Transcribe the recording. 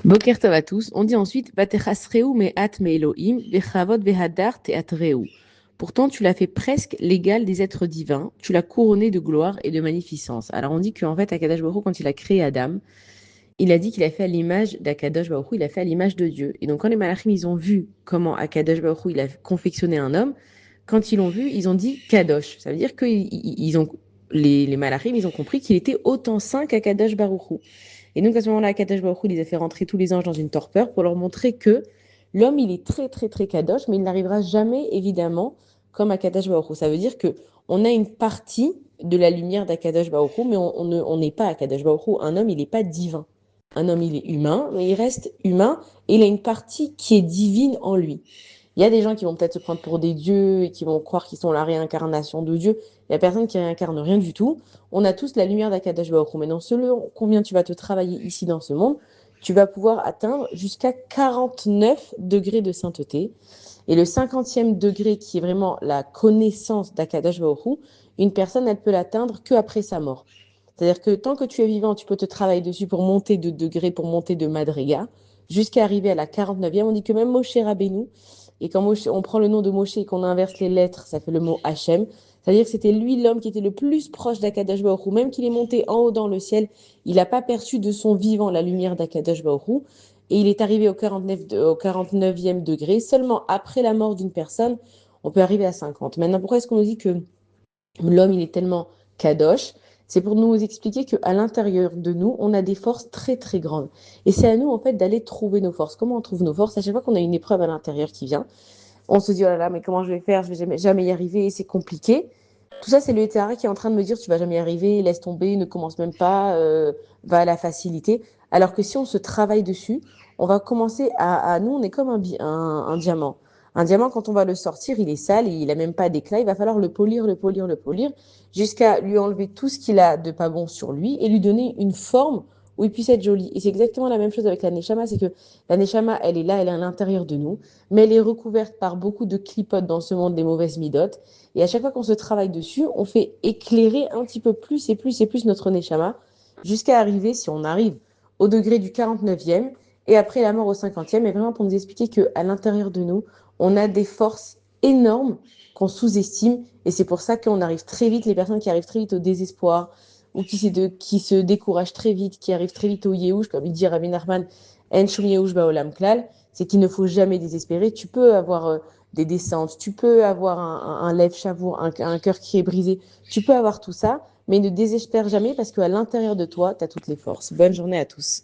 Boker tov à tous. On dit ensuite Vatechasreu me'at me'elohim vechavod vehadar te'atreu. Pourtant, tu l'as fait presque l'égal des êtres divins. Tu l'as couronné de gloire et de magnificence. Alors, on dit qu'en fait, Akadosh Baruch Hu, quand il a créé Adam, il a dit qu'il a fait à l'image d'Akadosh Baruch Hu, il a fait à l'image de Dieu. Et donc, quand les malachim, ils ont vu comment Akadosh Baruch Hu, il a confectionné un homme, quand ils l'ont vu, ils ont dit Kadosh. Ça veut dire que les malachim, ils ont compris qu'il était autant saint qu'Akadosh Baruch Hu. Et donc, à ce moment-là, Akadosh Baruch Hu, il les a fait rentrer tous les anges dans une torpeur pour leur montrer que l'homme, il est très, très, très Kadosh, mais il n'arrivera jamais, évidemment, comme Akadosh Baruch Hu. Ça veut dire que on a une partie de la lumière d'Akadosh Baruch Hu, mais on n'est pas Akadosh Baruch Hu. Un homme, il n'est pas divin. Un homme, il est humain, mais il reste humain, et il a une partie qui est divine en lui. Il y a des gens qui vont peut-être se prendre pour des dieux et qui vont croire qu'ils sont la réincarnation de Dieu. Il n'y a personne qui réincarne rien du tout. On a tous la lumière d'Akadosh Baruch Hu. Mais dans selon combien tu vas te travailler ici dans ce monde, tu vas pouvoir atteindre jusqu'à 49 degrés de sainteté. Et le 50e degré, qui est vraiment la connaissance d'Akadosh Baruch Hu, une personne, elle peut l'atteindre qu'après sa mort. C'est-à-dire que tant que tu es vivant, tu peux te travailler dessus pour monter de degrés, pour monter de madriga, jusqu'à arriver à la 49e. On dit que même Moshe Rabbeinu, et quand on prend le nom de Moshe et qu'on inverse les lettres, ça fait le mot Hachem. C'est-à-dire que c'était lui l'homme qui était le plus proche d'Akadosh Baruch Hu. Même qu'il est monté en haut dans le ciel, il n'a pas perçu de son vivant la lumière d'Akadosh Baruch Hu. Et il est arrivé au 49e degré. Seulement après la mort d'une personne, on peut arriver à 50. Maintenant, pourquoi est-ce qu'on nous dit que l'homme, il est tellement kadosh? C'est pour nous expliquer qu'à l'intérieur de nous, on a des forces très, très grandes. Et c'est à nous, en fait, d'aller trouver nos forces. Comment on trouve nos forces? À chaque fois qu'on a une épreuve à l'intérieur qui vient, on se dit, oh là là, mais comment je vais faire? Je vais jamais y arriver, c'est compliqué. Tout ça, c'est le Eterra qui est en train de me dire, tu vas jamais y arriver, laisse tomber, ne commence même pas, va à la facilité. Alors que si on se travaille dessus, on va commencer nous, on est comme un diamant. Un diamant, quand on va le sortir, il est sale, il n'a même pas d'éclat, il va falloir le polir, le polir, le polir, jusqu'à lui enlever tout ce qu'il a de pas bon sur lui et lui donner une forme où il puisse être joli. Et c'est exactement la même chose avec la Neshama, c'est que la Neshama, elle est là, elle est à l'intérieur de nous, mais elle est recouverte par beaucoup de clipotes dans ce monde des mauvaises midotes. Et à chaque fois qu'on se travaille dessus, on fait éclairer un petit peu plus et plus et plus notre Neshama, jusqu'à arriver, si on arrive, au degré du 49e, et après la mort au 50e, et vraiment pour nous expliquer qu'à l'intérieur de nous, on a des forces énormes qu'on sous-estime, et c'est pour ça qu'on arrive très vite, les personnes qui arrivent très vite au désespoir, ou qui se découragent très vite, qui arrivent très vite au Yehush, comme il dit Rabbi Nachman, En Shum Yehush Baolam Klal, c'est qu'il ne faut jamais désespérer. Tu peux avoir des descentes, tu peux avoir un lève chavour, un cœur qui est brisé, tu peux avoir tout ça, mais ne désespère jamais parce qu'à l'intérieur de toi, tu as toutes les forces. Bonne journée à tous.